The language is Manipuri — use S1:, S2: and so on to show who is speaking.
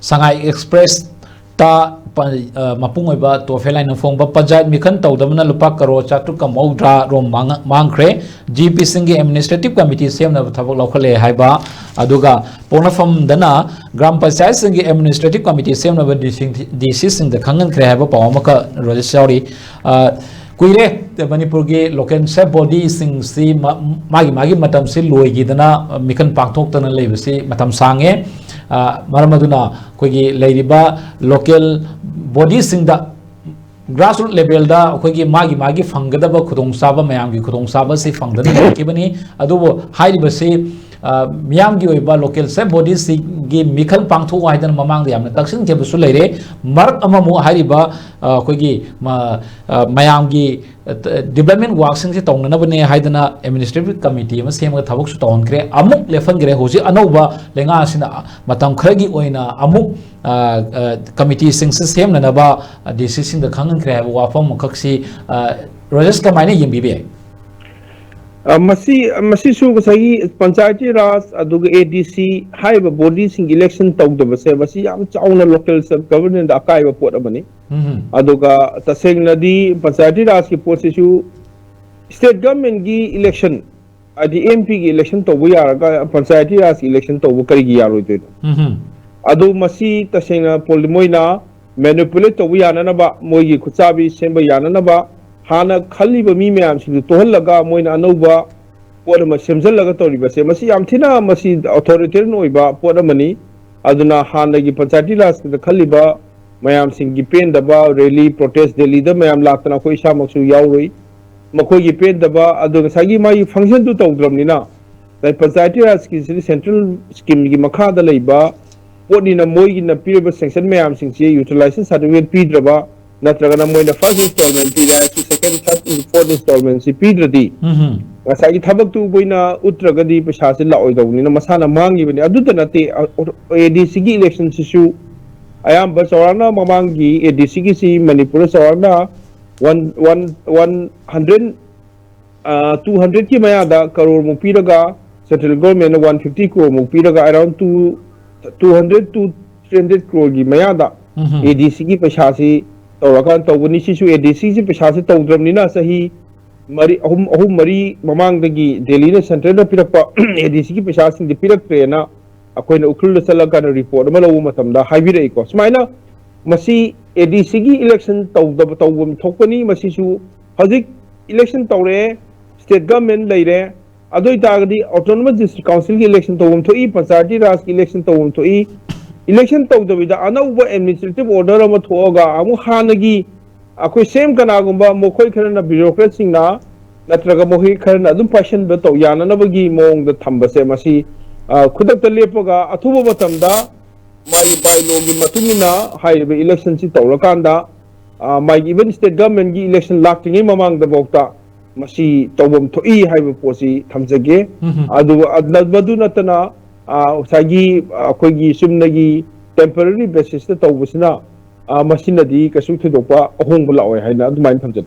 S1: Sangai Express ta mapung oiba to felai na phong ba Panchayat mikhan toudabana lupa crore chatruk maudra rom mangkhre GP singi administrative committee semna thabak laukhale haiba aduga ponafam dana gram panchayat singi administrative committee semna ba DC sing the khangan khre haiba pawamaka registrari kuire Manipur ge local self body sing si magi matam si loigi dana mikhan pakthok tana leibasi matam sange maramaduna koigi leiriba local body sing da grassroots level da koigi magi fanggadaba khudong saba mayam gi khudong saba si fangdana kibani adubo hairiba si miyam gi oiba local self body si gi mikhal pangtho waidan mamang yamna taksin ke busu leire marak amamu hairiba koigi mayam gi development work sing se tongna bane haidana administrative committee ma sem ga thabuk su ton kre amuk lefan gre hoji anoba lenga sina matam khragi oina amuk committee sing se sem na ba decision da khangan kre wa fam khaksi register maine yimbi be masi su sagi panchayati raj aduga ADC haiba body sing election tawdaba se masi yam chauna local sub government akai ba pot abani aduga taseng nadi panchayati raj ki pot su state government gi election adi MP gi election tawbu yaraga panchayati raj election tawbu kari gi yaroi to adu masi taseng polimoina manipulate tawbu yana na ba moi gi khuchabi semba yana na ba hana khali ba mi myam si to halaga moina anouba podama semjal laga tori ba se masi yam thina masi authoritarian oiba podamani aduna hana gi panchayati raj da khali ba mayam sing gi pen da ba rally protest delhi da mayam laktana koi sa maksu yauroi makoi gi pen da ba adu sagi mai function tu tawdram ni na dai panchayati raj ki central scheme gi makha da leiba podi na moi gi na pire ba sanction mayam sing che utilization certificate pidraba natragana moina first installment pida second third fourth installment si pidradi ngasai thabak tu boina utragadi paisa se la oidawni na masana mangi bani adu tanate ADC gi election sisu ayam ba sawarna mamangi ADC gi si Manipur sawarna 100 200 ki maya da crore mu piraga central government 150 crore mu piraga around 200 to 300 crore gi maya da ADC gi paisa si tawrakan tawbani sisu ADC si paisa se tawdramnina sahi mari ahum mari mamang dagi Delhi na central na pirakpa ADC ki paisa sing di pirak trena akoina ukhul salaga na report ma lawu matamda haibire ko smaina masi ADC gi election tawbam thokpani masi su hajik election tawre state government leire adoi tagdi autonomous district council gi election tawbam thoi panchayati raj gi election tawbam thoi election tawdabida anauba administrative order ama thoga amu hanagi akoi same kana gumba mokhoi kharana bureaucrats singna natraga mohi kharana adum passion ba taw yana na bagi mong da thamba se masi khudak ta lepaga athuba matamda mai bylaw gi matungina haibe election si tawrakanda mai even state government gi election laktingi mamang da bokta masi tawbam thoi haibe posi thamjage adu adnabadu natana sagi akoigi sumnagi temporary basis ta tawbusina masinadi kasu thudopa ahong bula oi haina adumain thamjadi